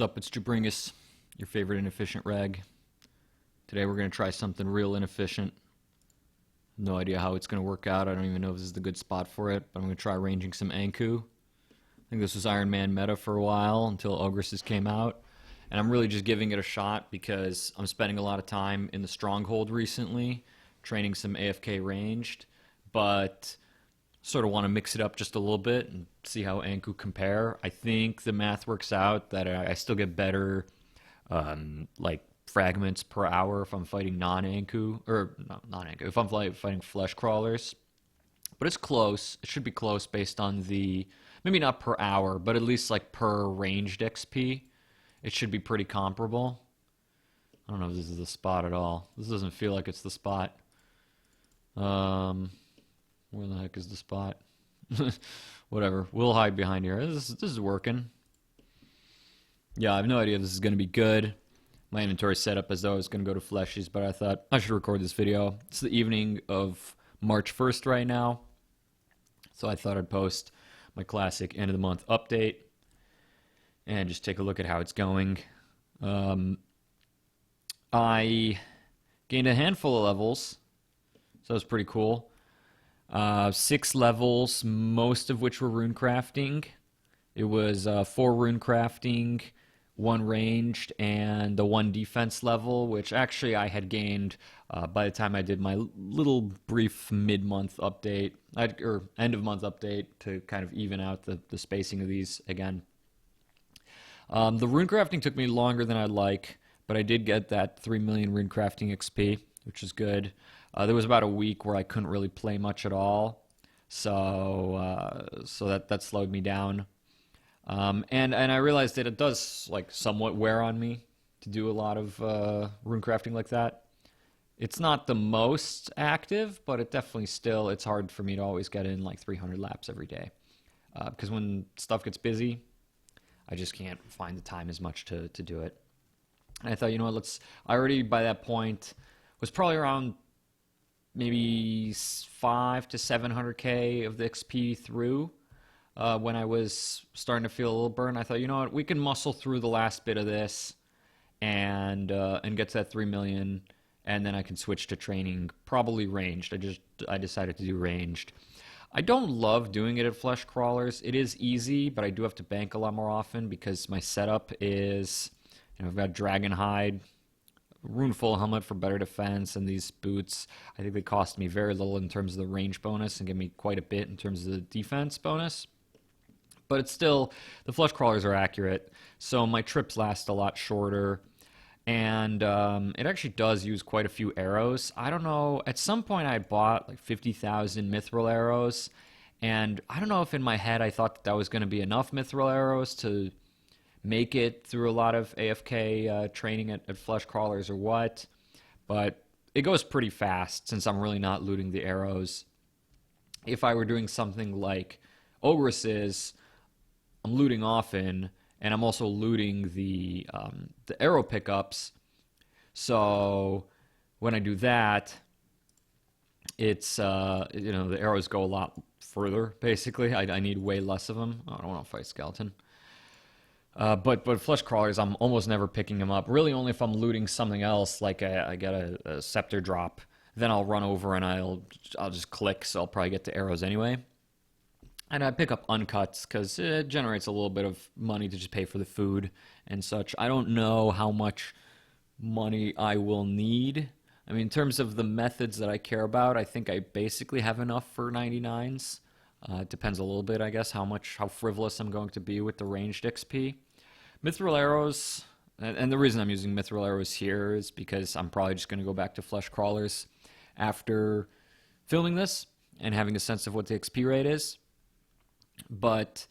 What's up? It's Jobringus, your favorite inefficient rag. Today we're going to try something real inefficient. No idea how it's going to work out. I don't even know if this is the good spot for it, but I'm going to try ranging some Ankou. I think this was Iron Man meta for a while until OSRS came out. And I'm really just giving it a shot because I'm spending a lot of time in the Stronghold recently, training some AFK ranged, but sort of want to mix it up just a little bit and see how Ankou compare. I think the math works out that I still get better like fragments per hour if I'm fighting non-Ankou, or not non-Ankou, if I'm fighting flesh crawlers. But it's close. It should be close based on the, maybe not per hour, but at least like per ranged XP. It should be pretty comparable. I don't know if this is the spot at all. This doesn't feel like it's the spot. Where the heck is the spot? Whatever. We'll hide behind here. This is working. Yeah, I have no idea if this is going to be good. My inventory set up as though I was going to go to Fleshies, but I thought I should record this video. It's the evening of March 1st right now. So I thought I'd post my classic end of the month update and just take a look at how it's going. I gained a handful of levels, so that was pretty cool. 6 levels, most of which were runecrafting. It was 4 runecrafting, 1 ranged, and the 1 defense level, which actually I had gained by the time I did my little brief mid-month update, or end-of-month update to kind of even out the spacing of these again. The runecrafting took me longer than I'd like, but I did get that 3 million runecrafting XP, which is good. There was about a week where I couldn't really play much at all, so that slowed me down. And I realized that it does like somewhat wear on me to do a lot of runecrafting like that. It's not the most active, but it definitely still, it's hard for me to always get in like 300 laps every day. Because when stuff gets busy, I just can't find the time as much to do it. And I thought, you know what, I already by that point was probably around maybe 5 to 700k of the XP through when I was starting to feel a little burn. I thought, you know what, we can muscle through the last bit of this and get to that 3 million, and then I can switch to training probably ranged. I decided to do ranged. I don't love doing it at flesh crawlers. It is easy, but I do have to bank a lot more often because my setup is, you know, I've got dragon hide, rune full helmet for better defense, and these boots, I think they cost me very little in terms of the range bonus and give me quite a bit in terms of the defense bonus. But it's still, the flesh crawlers are accurate, so my trips last a lot shorter, and it actually does use quite a few arrows. I don't know, at some point I bought like 50,000 mithril arrows, and I don't know if in my head I thought that was going to be enough mithril arrows to make it through a lot of AFK training at flesh crawlers or what, but it goes pretty fast since I'm really not looting the arrows. If I were doing something like OSRS is, I'm looting often, and I'm also looting the arrow pickups, so when I do that, it's, you know, the arrows go a lot further, basically. I need way less of them. Oh, I don't want to fight skeleton. But flesh crawlers, I'm almost never picking them up. Really, only if I'm looting something else, like I get a scepter drop, then I'll run over and I'll just click. So I'll probably get the arrows anyway. And I pick up uncuts because it generates a little bit of money to just pay for the food and such. I don't know how much money I will need. I mean, in terms of the methods that I care about, I think I basically have enough for 99s. It depends a little bit, I guess, how frivolous I'm going to be with the ranged XP. Mithril arrows, and the reason I'm using mithril arrows here is because I'm probably just going to go back to flesh crawlers after filming this and having a sense of what the XP rate is. But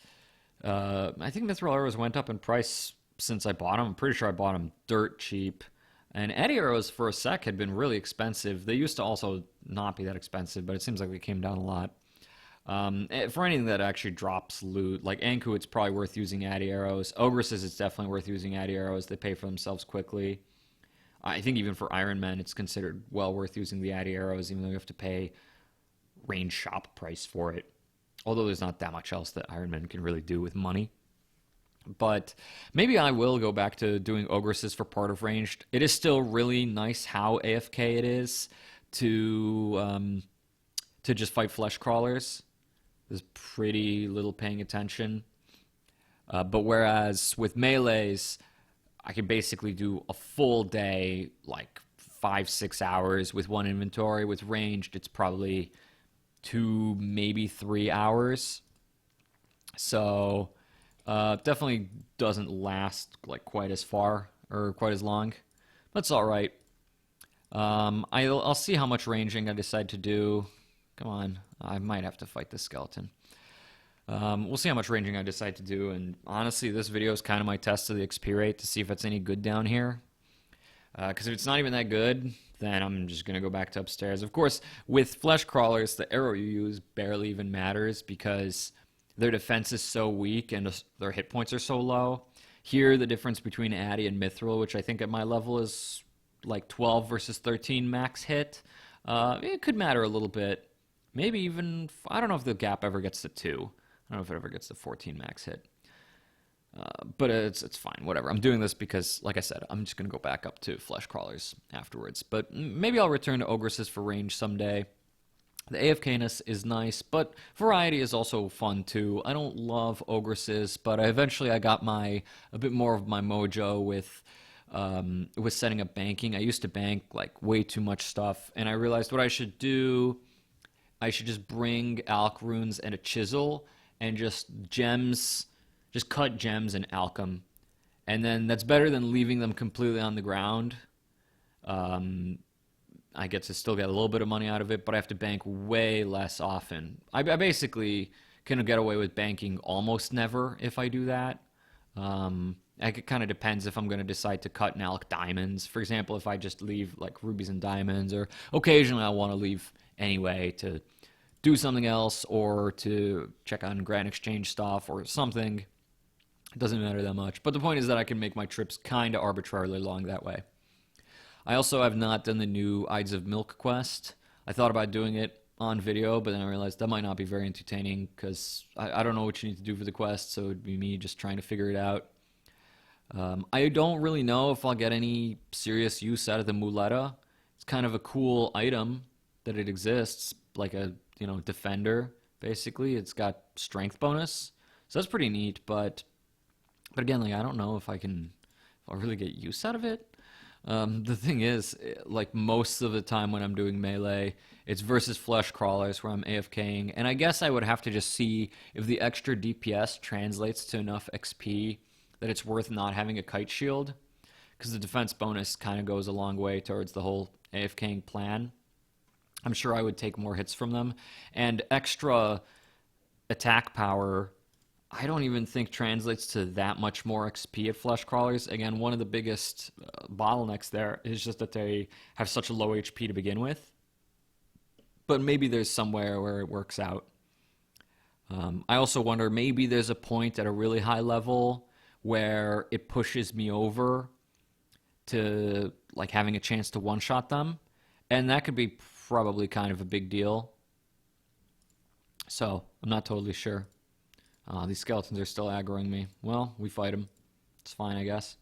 I think mithril arrows went up in price since I bought them. I'm pretty sure I bought them dirt cheap. And eddy arrows for a sec had been really expensive. They used to also not be that expensive, but it seems like they came down a lot. For anything that actually drops loot, like Ankou, it's probably worth using addy arrows. OSRS is, it's definitely worth using addy arrows. They pay for themselves quickly. I think even for Iron Man, it's considered well worth using the addy arrows, even though you have to pay range shop price for it. Although there's not that much else that Iron Man can really do with money. But maybe I will go back to doing ogresses for part of ranged. It is still really nice how AFK it is to just fight flesh crawlers. There's pretty little paying attention. But whereas with melees, I can basically do a full day, like 5-6 hours with one inventory. With ranged, it's probably 2, maybe 3 hours. So definitely doesn't last like quite as far or quite as long. That's all right. I'll see how much ranging I decide to do. Come on, I might have to fight this skeleton. We'll see how much ranging I decide to do, and honestly, this video is kind of my test of the XP rate to see if it's any good down here. Because if it's not even that good, then I'm just going to go back to upstairs. Of course, with flesh crawlers, the arrow you use barely even matters because their defense is so weak and their hit points are so low. Here, the difference between Addy and Mithril, which I think at my level is like 12 versus 13 max hit, it could matter a little bit. Maybe even, I don't know if the gap ever gets to 2. I don't know if it ever gets to 14 max hit. But it's fine, whatever. I'm doing this because, like I said, I'm just going to go back up to flesh crawlers afterwards. But maybe I'll return to ogresses for range someday. The AFK-ness is nice, but variety is also fun too. I don't love ogresses, but eventually I got a bit more of my mojo with setting up banking. I used to bank like way too much stuff, and I realized what I should do, I should just bring alch runes and a chisel and just cut gems and alch them. And then that's better than leaving them completely on the ground. I get to still get a little bit of money out of it, but I have to bank way less often. I basically can get away with banking almost never if I do that. It kind of depends if I'm going to decide to cut and alch diamonds. For example, if I just leave like rubies and diamonds, or occasionally I want to leave anyway to do something else or to check on Grand Exchange stuff or something. It doesn't matter that much. But the point is that I can make my trips kind of arbitrarily long that way. I also have not done the new Ides of Milk quest. I thought about doing it on video, but then I realized that might not be very entertaining because I don't know what you need to do for the quest, so it would be me just trying to figure it out. I don't really know if I'll get any serious use out of the muleta. It's kind of a cool item that it exists, like a defender, basically. It's got strength bonus, so that's pretty neat, but again, like, I don't know if I'll really get use out of it. The thing is, like, most of the time when I'm doing melee, it's versus flesh crawlers where I'm AFKing, and I guess I would have to just see if the extra DPS translates to enough XP that it's worth not having a kite shield, because the defense bonus kind of goes a long way towards the whole AFKing plan. I'm sure I would take more hits from them, and extra attack power I don't even think translates to that much more XP at flesh crawlers. Again, one of the biggest bottlenecks there is just that they have such a low HP to begin with. But maybe there's somewhere where it works out. I also wonder, maybe there's a point at a really high level where it pushes me over to like having a chance to one-shot them. And that could be probably kind of a big deal. So, I'm not totally sure. These skeletons are still aggroing me. Well, we fight them. It's fine, I guess.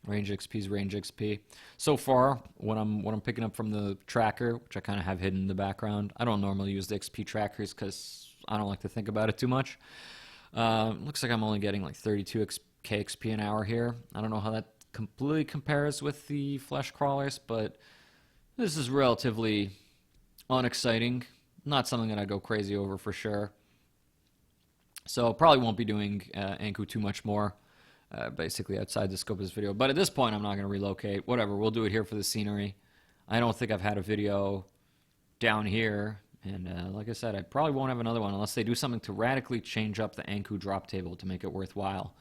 Range XP is range XP. So far, what I'm picking up from the tracker, which I kind of have hidden in the background. I don't normally use the XP trackers because I don't like to think about it too much. Looks like I'm only getting like 32k XP an hour here. I don't know how that completely compares with the flesh crawlers, but this is relatively unexciting. Not something that I go crazy over for sure. So probably won't be doing Ankou too much more, basically outside the scope of this video. But at this point, I'm not going to relocate. Whatever, we'll do it here for the scenery. I don't think I've had a video down here. And like I said, I probably won't have another one unless they do something to radically change up the Ankou drop table to make it worthwhile.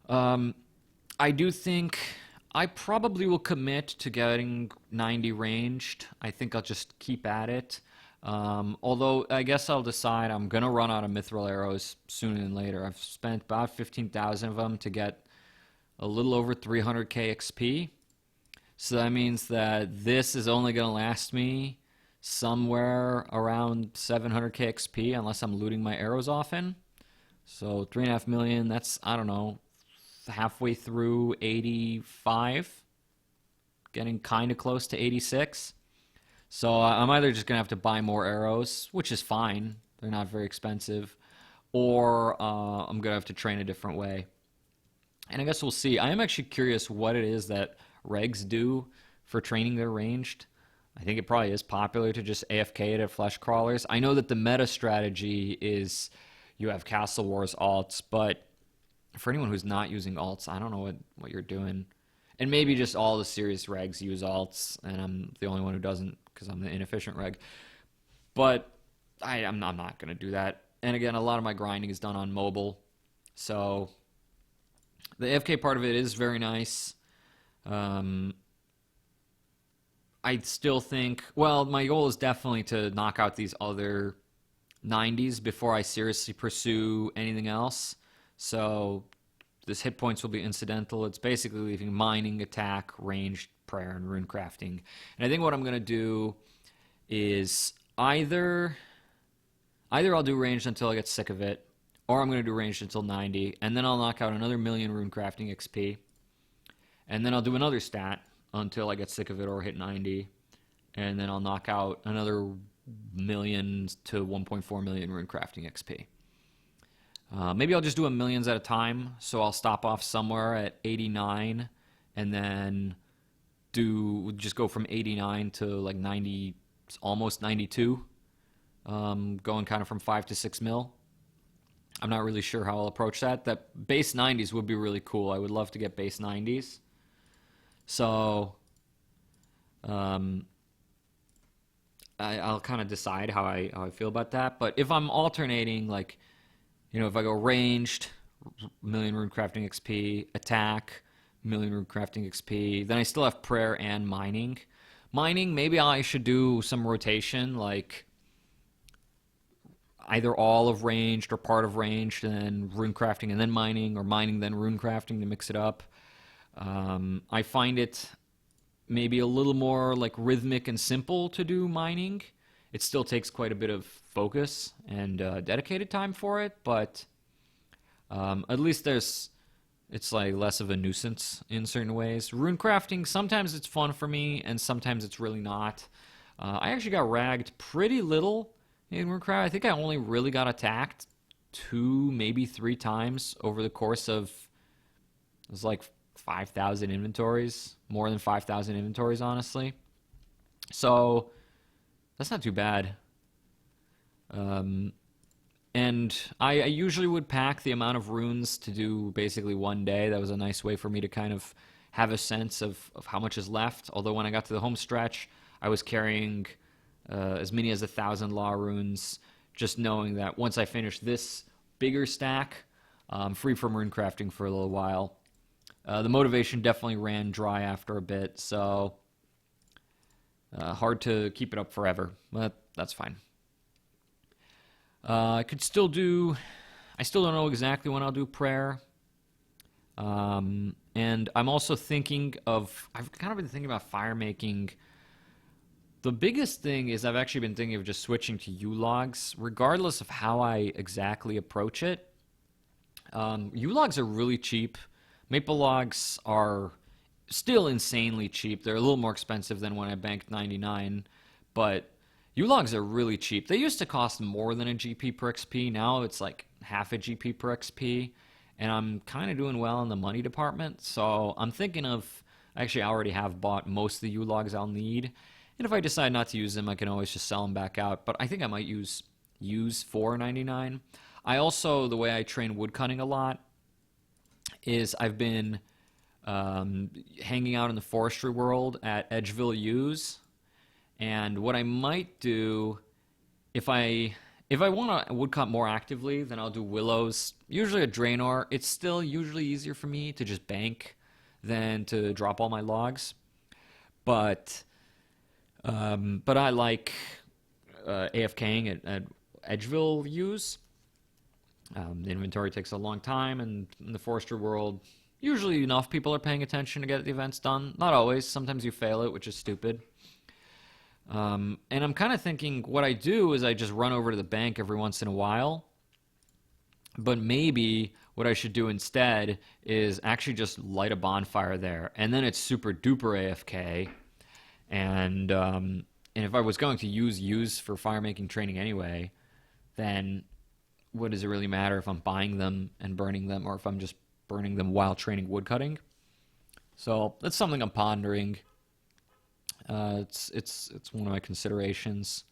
I do think I probably will commit to getting 90 ranged. I think I'll just keep at it. Although I guess I'll decide I'm going to run out of mithril arrows sooner than later. I've spent about 15,000 of them to get a little over 300k XP. So that means that this is only going to last me somewhere around 700k XP unless I'm looting my arrows often. So 3.5 million, that's, I don't know, halfway through 85, getting kind of close to 86. So I'm either just going to have to buy more arrows, which is fine. They're not very expensive. Or I'm going to have to train a different way. And I guess we'll see. I am actually curious what it is that regs do for training their ranged. I think it probably is popular to just AFK it at flesh crawlers. I know that the meta strategy is you have Castle Wars alts, but for anyone who's not using alts, I don't know what you're doing. And maybe just all the serious regs use alts, and I'm the only one who doesn't because I'm the inefficient reg. But I'm not going to do that. And again, a lot of my grinding is done on mobile. So the AFK part of it is very nice. I still think, well, my goal is definitely to knock out these other 90s before I seriously pursue anything else. So this hit points will be incidental. It's basically leaving mining, attack, ranged, prayer, and runecrafting. And I think what I'm going to do is either I'll do ranged until I get sick of it, or I'm going to do ranged until 90, and then I'll knock out another million runecrafting XP, and then I'll do another stat until I get sick of it or hit 90, and then I'll knock out another million to 1.4 million runecrafting XP. Maybe I'll just do a millions at a time, so I'll stop off somewhere at 89, and then just go from 89 to like 90, almost 92. Going kind of from 5 to 6 mil. I'm not really sure how I'll approach that. That base 90s would be really cool. I would love to get base 90s. So I'll kind of decide how I feel about that. But if I'm alternating, like, if I go ranged, million runecrafting XP, attack, million runecrafting XP, then I still have prayer and mining. Mining, maybe I should do some rotation, like either all of ranged or part of ranged, and then runecrafting and then mining, or mining then runecrafting to mix it up. I find it maybe a little more like rhythmic and simple to do mining. It still takes quite a bit of focus and dedicated time for it, but at least it's like less of a nuisance in certain ways. Runecrafting, sometimes it's fun for me, and sometimes it's really not. I actually got ragged pretty little in Runecraft. I think I only really got attacked 2, maybe 3 times over the course of, it was like 5,000 inventories, more than 5,000 inventories, honestly. So that's not too bad. And I usually would pack the amount of runes to do basically one day. That was a nice way for me to kind of have a sense of how much is left. Although when I got to the home stretch, I was carrying as many as 1,000 law runes, just knowing that once I finish this bigger stack, I'm free from runecrafting for a little while. The motivation definitely ran dry after a bit, so hard to keep it up forever, but that's fine. I still don't know exactly when I'll do prayer. And I'm also thinking I've kind of been thinking about fire making. The biggest thing is I've actually been thinking of just switching to U-logs, regardless of how I exactly approach it. U-logs are really cheap. Maple logs are still insanely cheap. They're a little more expensive than when I banked 99, but U-logs are really cheap. They used to cost more than a GP per XP. Now it's like half a GP per XP, and I'm kind of doing well in the money department. So I'm thinking actually I already have bought most of the U-logs I'll need. And if I decide not to use them, I can always just sell them back out. But I think I might use for 99. I also, the way I train woodcutting a lot is I've been hanging out in the forestry world at Edgeville U's. And what I might do, if I want to woodcut more actively, then I'll do willows. Usually a Draenor. It's still usually easier for me to just bank than to drop all my logs. But I like AFKing at Edgeville U's. The inventory takes a long time, and in the forestry world, usually enough people are paying attention to get the events done. Not always. Sometimes you fail it, which is stupid. And I'm kind of thinking what I do is I just run over to the bank every once in a while, But maybe what I should do instead is actually just light a bonfire there, and then it's super duper AFK. And if I was going to use for fire making training anyway, then what does it really matter if I'm buying them and burning them, or if I'm just burning them while training woodcutting? So that's something I'm pondering. It's one of my considerations.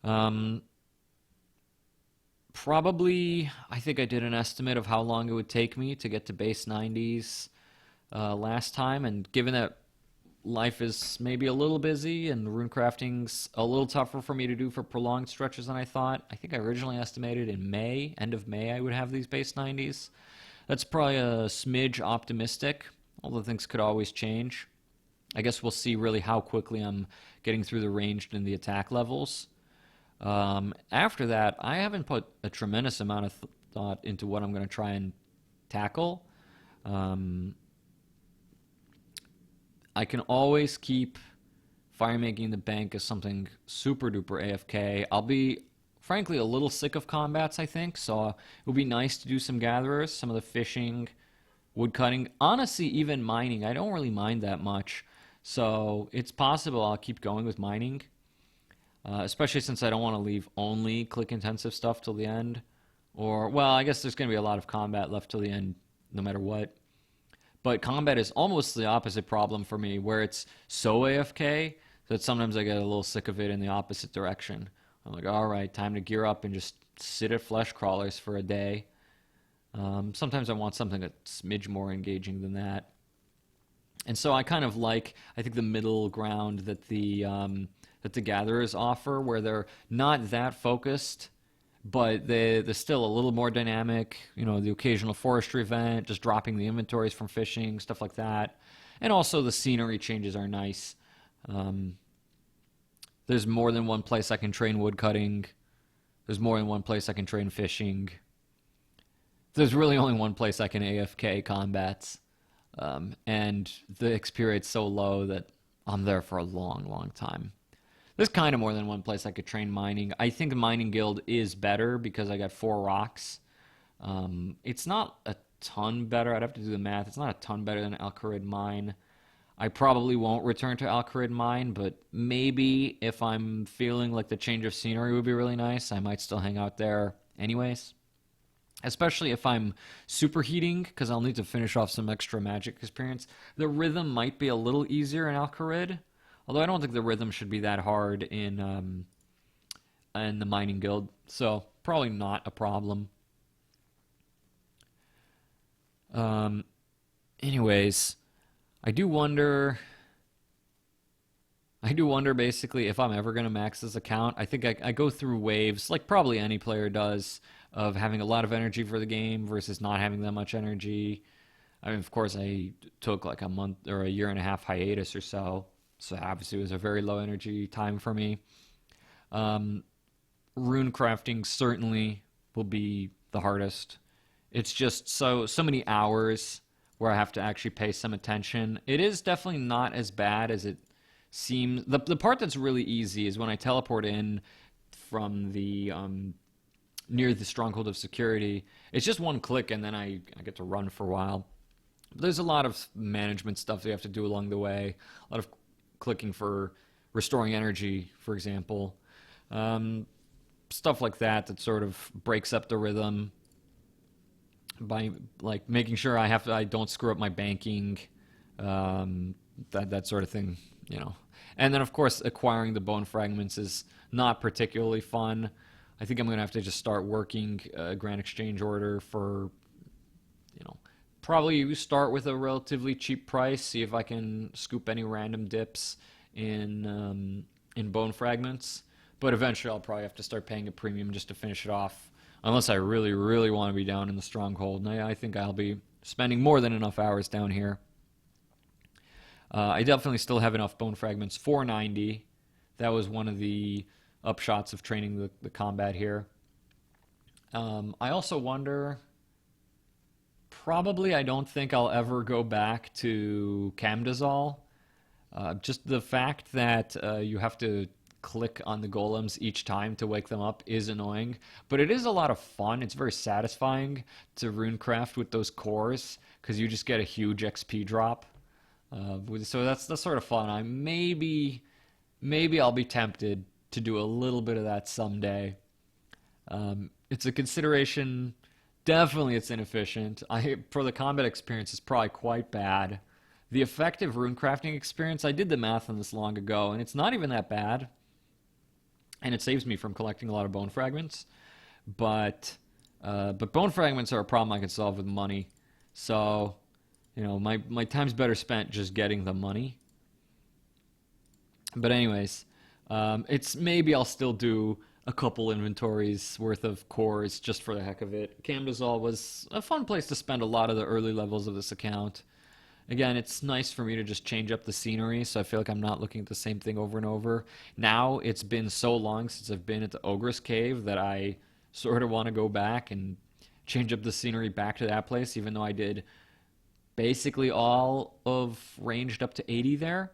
Um, Probably, I think I did an estimate of how long it would take me to get to base 90s last time, and given that life is maybe a little busy and runecrafting's a little tougher for me to do for prolonged stretches than I thought, I think I originally estimated in May, end of May, I would have these base 90s. That's probably a smidge optimistic, although things could always change. I guess we'll see really how quickly I'm getting through the ranged and the attack levels. After that, I haven't put a tremendous amount of thought into what I'm going to try and tackle. Um, I can always keep fire making in the bank as something super duper AFK. I'll be, frankly, a little sick of combats, I think, so it would be nice to do some gatherers, some of the fishing, woodcutting, honestly, even mining. I don't really mind that much, so it's possible I'll keep going with mining. Especially since I don't want to leave only click-intensive stuff till the end. Or, well, I guess there's going to be a lot of combat left till the end, no matter what. But combat is almost the opposite problem for me, where it's so AFK that sometimes I get a little sick of it in the opposite direction. I'm like, all right, time to gear up and just sit at flesh crawlers for a day. Sometimes I want something a smidge more engaging than that. And so I kind of like, I think, the middle ground that the gatherers offer, where they're not that focused, but they're still a little more dynamic. You know, the occasional forestry event, just dropping the inventories from fishing, stuff like that. And also the scenery changes are nice. There's more than one place I can train woodcutting. There's more than one place I can train fishing. There's really only one place I can AFK combats. And the XP rate's so low that I'm there for a long, long time. There's kind of more than one place I could train mining. I think the mining guild is better because I got 4 rocks. It's not a ton better. I'd have to do the math. It's not a ton better than Al-Kharid Mine. I probably won't return to Al-Kharid Mine, but maybe if I'm feeling like the change of scenery would be really nice, I might still hang out there anyways. Especially if I'm superheating, because I'll need to finish off some extra magic experience. The rhythm might be a little easier in Al-Kharid, although I don't think the rhythm should be that hard in the mining guild, so probably not a problem. Anyways, I do wonder basically if I'm ever going to max this account. I think I go through waves, like probably any player does, of having a lot of energy for the game versus not having that much energy. I mean, of course, I took like a month or a year and a half hiatus or so, so obviously it was a very low energy time for me. Rune crafting certainly will be the hardest. It's just so many hours where I have to actually pay some attention. It is definitely not as bad as it seems. The part that's really easy is when I teleport in from the near the stronghold of security. It's just one click and then I get to run for a while. But there's a lot of management stuff that you have to do along the way. A lot of clicking for restoring energy, for example. Stuff like that sort of breaks up the rhythm by like making sure I don't screw up my banking, that sort of thing, you know. And then of course acquiring the bone fragments is not particularly fun. I think I'm gonna have to just start working a grand exchange order for, you know, probably start with a relatively cheap price, see if I can scoop any random dips in bone fragments. But eventually I'll probably have to start paying a premium just to finish it off, unless I really, really want to be down in the stronghold. And I think I'll be spending more than enough hours down here. I definitely still have enough bone fragments for 90. That was one of the upshots of training the combat here. I also wonder, probably I don't think I'll ever go back to Camdazal. Just the fact that you have to click on the golems each time to wake them up is annoying, but it is a lot of fun. It's very satisfying to runecraft with those cores because you just get a huge XP drop. So that's sort of fun. Maybe I'll be tempted to do a little bit of that someday. It's a consideration. Definitely, it's inefficient. For the combat experience, it's probably quite bad. The effective runecrafting experience, I did the math on this long ago, and it's not even that bad. And it saves me from collecting a lot of bone fragments. But bone fragments are a problem I can solve with money. So, my time's better spent just getting the money. But anyways, maybe I'll still do a couple inventories worth of cores just for the heck of it. Camdazol was a fun place to spend a lot of the early levels of this account. Again, it's nice for me to just change up the scenery, so I feel like I'm not looking at the same thing over and over. Now, it's been so long since I've been at the Ogress Cave that I sort of want to go back and change up the scenery back to that place, even though I did basically all of ranged up to 80 there.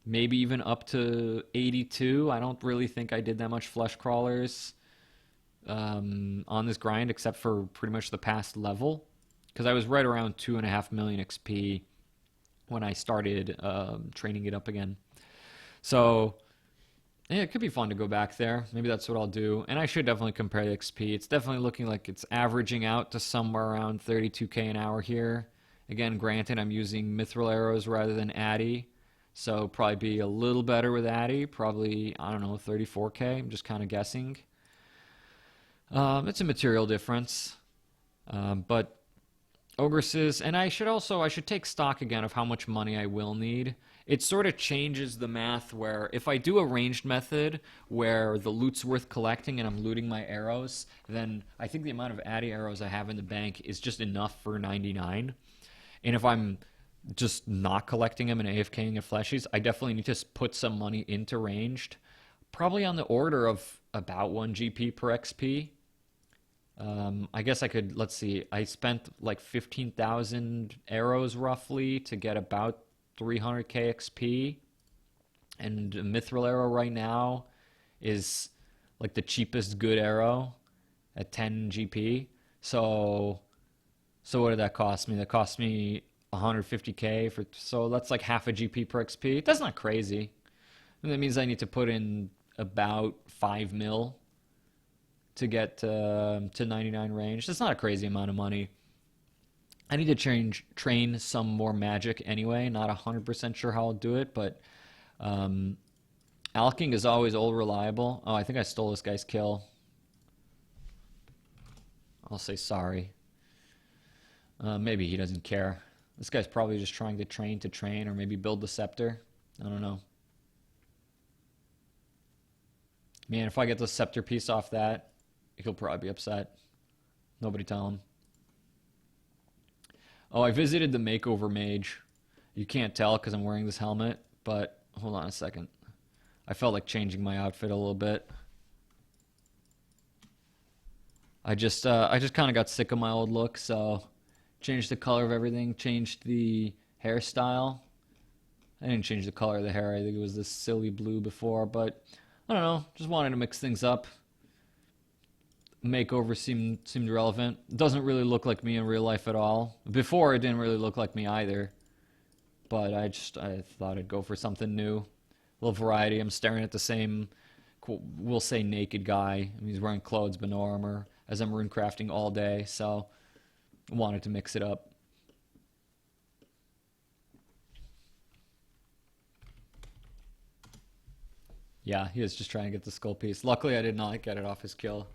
Maybe even up to 82. I don't really think I did that much flesh crawlers on this grind, except for pretty much the past level, because I was right around 2.5 million XP when I started training it up again. So yeah, it could be fun to go back there. Maybe that's what I'll do. And I should definitely compare the XP. It's definitely looking like it's averaging out to somewhere around 32k an hour here. Again, granted, I'm using mithril arrows rather than Addy. So probably be a little better with Addy. Probably, I don't know, 34k. I'm just kind of guessing. It's a material difference. But Ogresses, and I should take stock again of how much money I will need. It sort of changes the math where if I do a ranged method where the loot's worth collecting and I'm looting my arrows, then I think the amount of Addy arrows I have in the bank is just enough for 99. And if I'm just not collecting them and AFKing at fleshies, I definitely need to put some money into ranged. Probably on the order of about 1 GP per XP. I guess I could, let's see, I spent like 15,000 arrows roughly to get about 300k XP. And a mithril arrow right now is like the cheapest good arrow at 10 GP. So what did that cost me? That cost me 150k so that's like half a GP per XP. That's not crazy. And that means I need to put in about 5 mil to get to 99 range. That's not a crazy amount of money. I need to train some more magic anyway. Not 100% sure how I'll do it, but alking is always old reliable. Oh, I think I stole this guy's kill. I'll say sorry. Maybe he doesn't care. This guy's probably just trying to train, or maybe build the scepter. I don't know. Man, if I get the scepter piece off that, he'll probably be upset. Nobody tell him. Oh, I visited the makeover mage. You can't tell because I'm wearing this helmet, but hold on a second. I felt like changing my outfit a little bit. I just kind of got sick of my old look, so changed the color of everything, changed the hairstyle. I didn't change the color of the hair. I think it was this silly blue before, but I don't know. Just wanted to mix things up. Makeover seemed relevant. It doesn't really look like me in real life at all. Before, it didn't really look like me either. But I thought I'd go for something new. A little variety. I'm staring at the same, we'll say, naked guy. I mean, he's wearing clothes but no armor, as I'm runecrafting all day, so I wanted to mix it up. Yeah, he was just trying to get the skull piece. Luckily, I did not get it off his kill.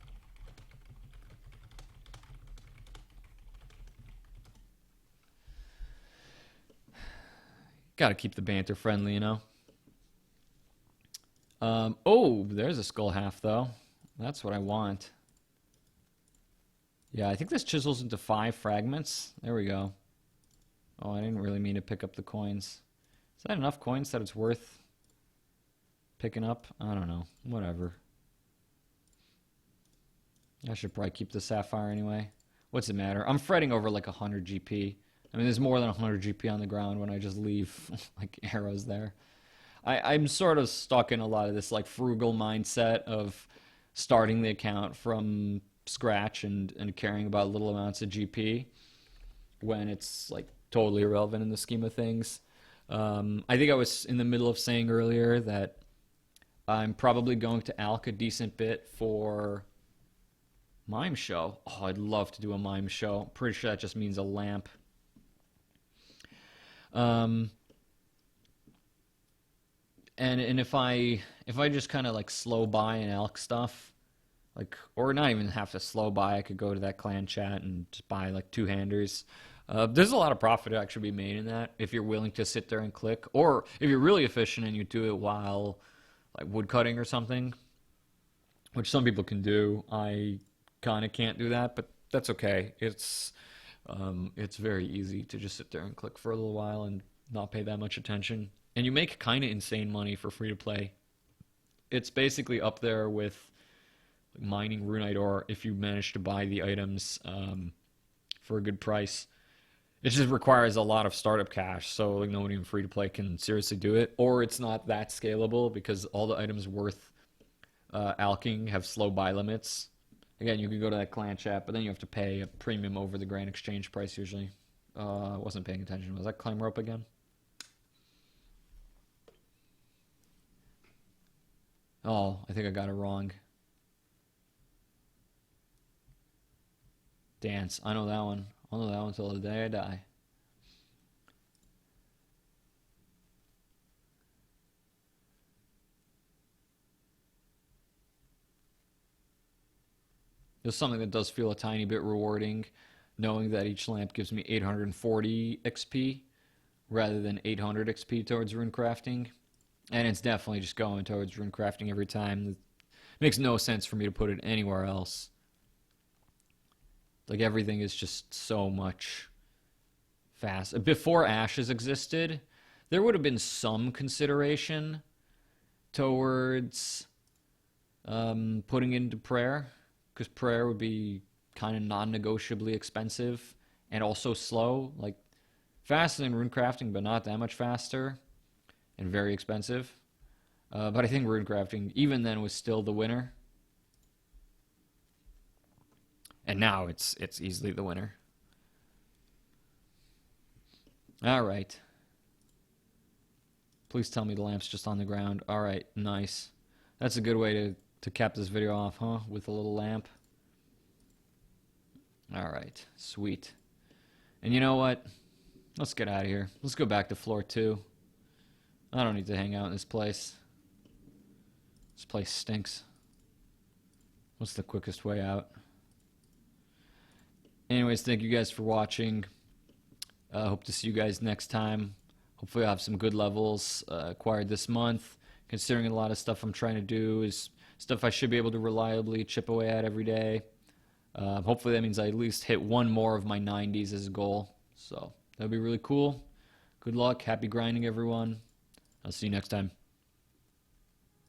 Gotta keep the banter friendly, you know? Oh, there's a skull half, though. That's what I want. Yeah, I think this chisels into 5 fragments. There we go. Oh, I didn't really mean to pick up the coins. Is that enough coins that it's worth picking up? I don't know. Whatever. I should probably keep the sapphire anyway. What's it matter? I'm fretting over like 100 GP. I mean, there's more than 100 GP on the ground when I just leave like arrows there. I'm sort of stuck in a lot of this like frugal mindset of starting the account from scratch and caring about little amounts of GP when it's like totally irrelevant in the scheme of things. I think I was in the middle of saying earlier that I'm probably going to alk a decent bit for mime show. Oh, I'd love to do a mime show. Pretty sure that just means a lamp. Um, and if I just kind of like slow buy and alk stuff, like, or not even have to slow buy, I could go to that clan chat and just buy like two-handers. There's a lot of profit to actually be made in that if you're willing to sit there and click, or if you're really efficient and you do it while like wood cutting or something, which some people can do. I kind of can't do that, but that's okay. It's very easy to just sit there and click for a little while and not pay that much attention. And you make kind of insane money for free to play. It's basically up there with mining runite ore if you manage to buy the items for a good price. It just requires a lot of startup cash, so like nobody in free to play can seriously do it, or it's not that scalable because all the items worth alking have slow buy limits. Again, you can go to that clan chat, but then you have to pay a premium over the grand exchange price usually. I wasn't paying attention. Was that climb rope again? Oh, I think I got it wrong. Dance. I know that one. I'll know that one till the day I die. There's something that does feel a tiny bit rewarding, knowing that each lamp gives me 840 XP rather than 800 XP towards runecrafting. And it's definitely just going towards runecrafting every time. It makes no sense for me to put it anywhere else. Like everything is just so much fast. Before ashes existed, there would have been some consideration towards putting into prayer, because prayer would be kind of non-negotiably expensive and also slow, like faster than runecrafting, but not that much faster, and very expensive. But I think runecrafting, even then, was still the winner. And now it's easily the winner. All right. Please tell me the lamp's just on the ground. All right, nice. That's a good way to cap this video off, huh? With a little lamp. All right, sweet. And you know what? Let's get out of here. Let's go back to floor 2. I don't need to hang out in this place. This place stinks. What's the quickest way out? Anyways, thank you guys for watching. Hope to see you guys next time. Hopefully I'll have some good levels acquired this month, considering a lot of stuff I'm trying to do is stuff I should be able to reliably chip away at every day. Hopefully that means I at least hit one more of my 90s as a goal. So that would be really cool. Good luck. Happy grinding, everyone. I'll see you next time.